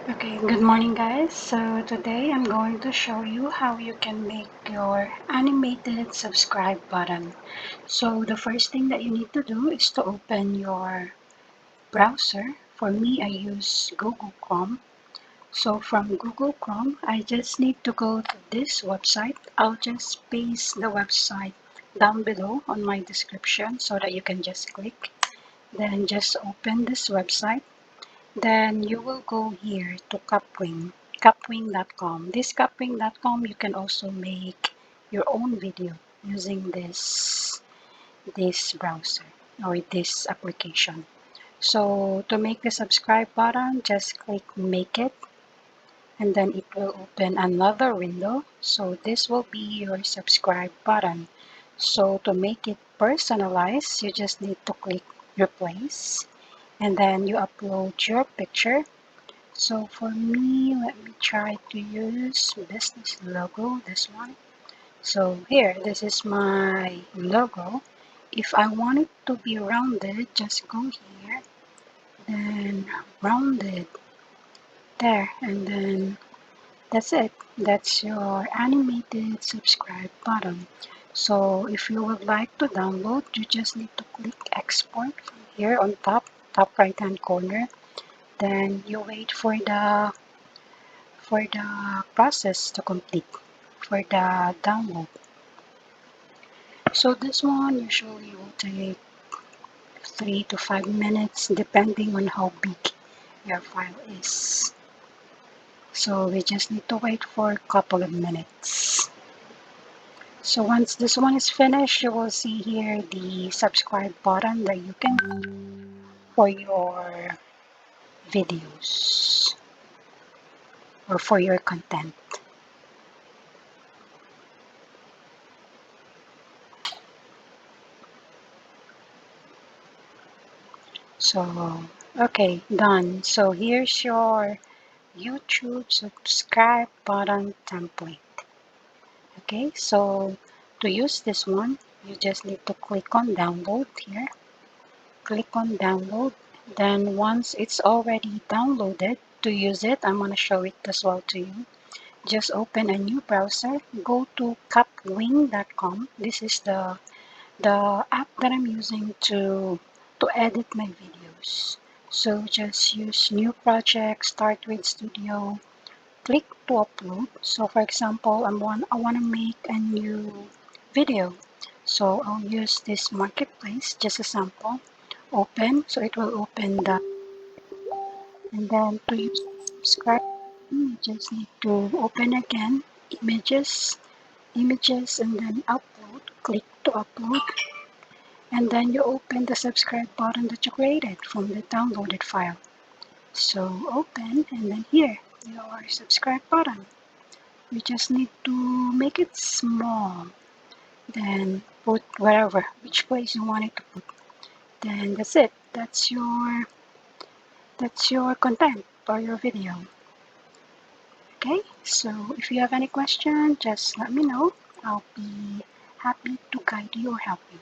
Okay, good morning guys. So today I'm going to show you how you can make your animated subscribe button. So the first thing that you need to do is to open your browser. For me, I use Google Chrome. So from Google Chrome, I just need to go to this website. I'll just paste the website down below on my description so that you can just click. Then just open this website. Then you will go here to Capwing, capwing.com. This capwing.com, you can also make your own video using this browser or this application. So to make the subscribe button, just click make it, and then it will open another window. So this will be your subscribe button. So to make it personalized, you just need to click replace, and then you upload your picture. So for me, let me try to use business logo, this one. So here, this is my logo. If I want it to be rounded, just go here, then rounded there, and then that's it. That's your animated subscribe button. So if you would like to download, you just need to click export from here on top right hand corner. Then you wait for the process to complete for the download. So this one usually will take 3 to 5 minutes depending on how big your file is. So we just need to wait for a couple of minutes. So once this one is finished, you will see here the subscribe button that you can for your videos or for your content. So okay, done. So here's your YouTube subscribe button template. Okay, so to use this one, you just need to click on download here. Click on download. Then once it's already downloaded, to use it, I'm going to show it as well to you. Just open a new browser. Go to capwing.com. This is the app that I'm using to edit my videos. So just use new project, start with studio, click to upload. So for example, I want to make a new video. So I'll use this marketplace, just a sample. Open, so it will open that. And then to use subscribe, you just need to open again, images, and then upload. Click to upload. And then you open the subscribe button that you created from the downloaded file. So open, and then here, your subscribe button. You just need to make it small, then put wherever, which place you want it to put. Then that's it. That's your content or your video. Okay, so if you have any question, just let me know. I'll be happy to guide you or help you.